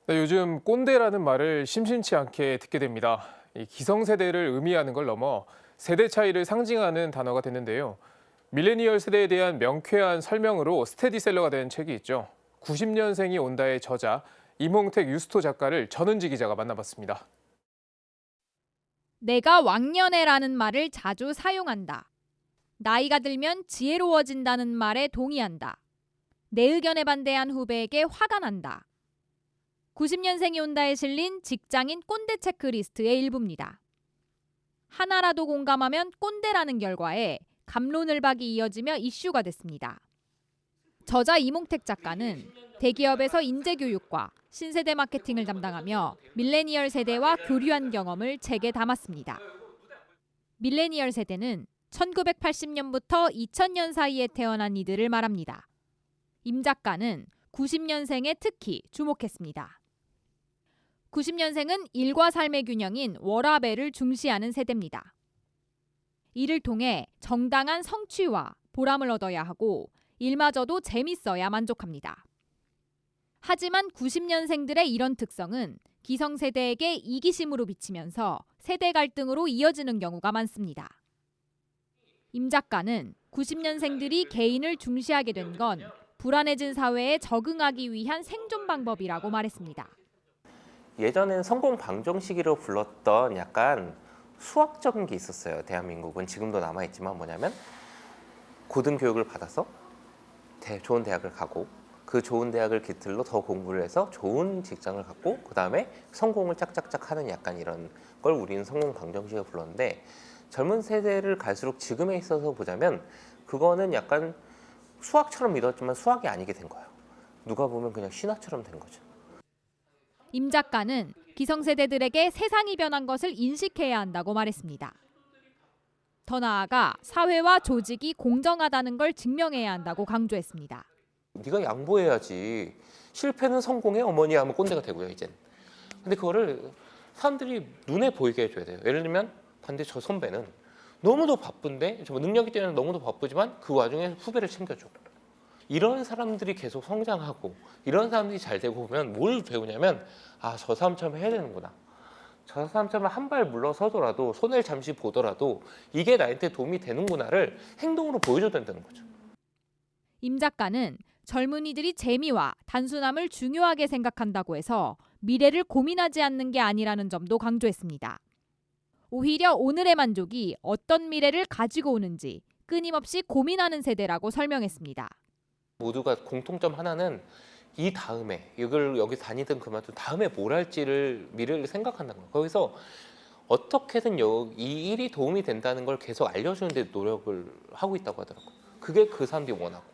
네, 요즘 꼰대라는 말을 심심치 않게 듣게 됩니다. 이 기성세대를 의미하는 걸 넘어 세대 차이를 상징하는 단어가 됐는데요. 밀레니얼 세대에 대한 명쾌한 설명으로 스테디셀러가 된 책이 있죠. 90년생이 온다의 저자 임홍택 유스토 작가를 전은지 기자가 만나봤습니다. 내가 왕년애라는 말을 자주 사용한다. 나이가 들면 지혜로워진다는 말에 동의한다. 내 의견에 반대한 후배에게 화가 난다. 90년생이 온다에 실린 직장인 꼰대 체크리스트의 일부입니다. 하나라도 공감하면 꼰대라는 결과에 갑론을박이 이어지며 이슈가 됐습니다. 저자 이몽택 작가는 대기업에서 인재교육과 신세대 마케팅을 담당하며 밀레니얼 세대와 교류한 경험을 책에 담았습니다. 밀레니얼 세대는 1980년부터 2000년 사이에 태어난 이들을 말합니다. 임 작가는 90년생에 특히 주목했습니다. 90년생은 일과 삶의 균형인 워라밸을 중시하는 세대입니다. 이를 통해 정당한 성취와 보람을 얻어야 하고 일마저도 재밌어야 만족합니다. 하지만 90년생들의 이런 특성은 기성세대에게 이기심으로 비치면서 세대 갈등으로 이어지는 경우가 많습니다. 임 작가는 90년생들이 개인을 중시하게 된 건 불안해진 사회에 적응하기 위한 생존 방법이라고 말했습니다. 예전엔 성공 방정식으로 불렀던 약간 수학적인 게 있었어요. 대한민국은 지금도 남아있지만 뭐냐면 고등교육을 받아서 좋은 대학을 가고 그 좋은 대학을 기틀로 더 공부를 해서 좋은 직장을 갖고 그 다음에 성공을 짝짝짝 하는 약간 이런 걸 우리는 성공 방정식을 불렀는데 젊은 세대를 갈수록 지금에 있어서 보자면 그거는 약간 수학처럼 믿었지만 수학이 아니게 된 거예요. 누가 보면 그냥 신화처럼 된 거죠. 임 작가는 기성세대들에게 세상이 변한 것을 인식해야 한다고 말했습니다. 더 나아가 사회와 조직이 공정하다는 걸 증명해야 한다고 강조했습니다. 네가 양보해야지. 실패는 성공의 어머니 하면 꼰대가 되고요, 이젠. 근데 그거를 사람들이 눈에 보이게 해줘야 돼요. 예를 들면 반대 저 선배는 너무도 바쁜데 능력이 뛰어난 너무도 바쁘지만 그 와중에 후배를 챙겨줘. 이런 사람들이 계속 성장하고 이런 사람들이 잘 되고 보면 뭘 배우냐면 저 사람처럼 해야 되는구나. 저 사람처럼 한 발 물러서더라도 손을 잠시 보더라도 이게 나한테 도움이 되는구나를 행동으로 보여줘야 된다는 거죠. 임 작가는 젊은이들이 재미와 단순함을 중요하게 생각한다고 해서 미래를 고민하지 않는 게 아니라는 점도 강조했습니다. 오히려 오늘의 만족이 어떤 미래를 가지고 오는지 끊임없이 고민하는 세대라고 설명했습니다. 모두가 공통점 하나는 이 다음에 이걸 여기 다니든 그만둔 다음에 뭘 할지를 미래를 생각한다는 거예요. 거기서 어떻게든 이 일이 도움이 된다는 걸 계속 알려주는 데 노력을 하고 있다고 하더라고요. 그게 그 사람들이 원하고.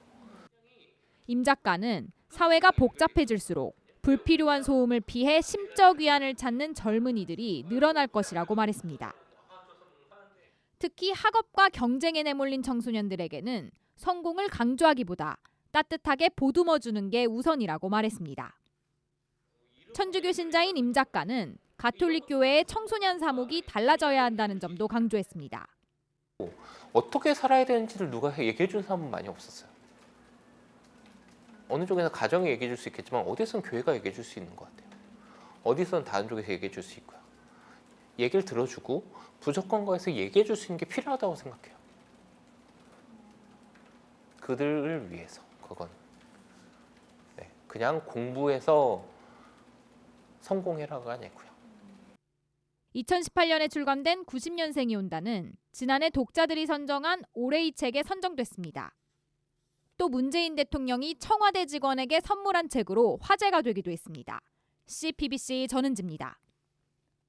임 작가는 사회가 복잡해질수록 불필요한 소음을 피해 심적 위안을 찾는 젊은이들이 늘어날 것이라고 말했습니다. 특히 학업과 경쟁에 내몰린 청소년들에게는 성공을 강조하기보다 따뜻하게 보듬어주는 게 우선이라고 말했습니다. 천주교 신자인 임 작가는 가톨릭 교회의 청소년 사목이 달라져야 한다는 점도 강조했습니다. 어떻게 살아야 되는지를 누가 얘기해 준 사람은 많이 없었어요. 어느 쪽에서 가정이 얘기해 줄 수 있겠지만 어디선 교회가 얘기해 줄 수 있는 것 같아요. 어디선 다른 쪽에서 얘기해 줄 수 있고요. 얘기를 들어주고 부족한 거에서 얘기해 줄 수 있는 게 필요하다고 생각해요. 그들을 위해서 그건 그냥 공부해서 성공해라가 아니고요. 2018년에 출간된 90년생이 온다는 지난해 독자들이 선정한 올해의 책에 선정됐습니다. 또 문재인 대통령이 청와대 직원에게 선물한 책으로 화제가 되기도 했습니다. CPBC 전은지입니다.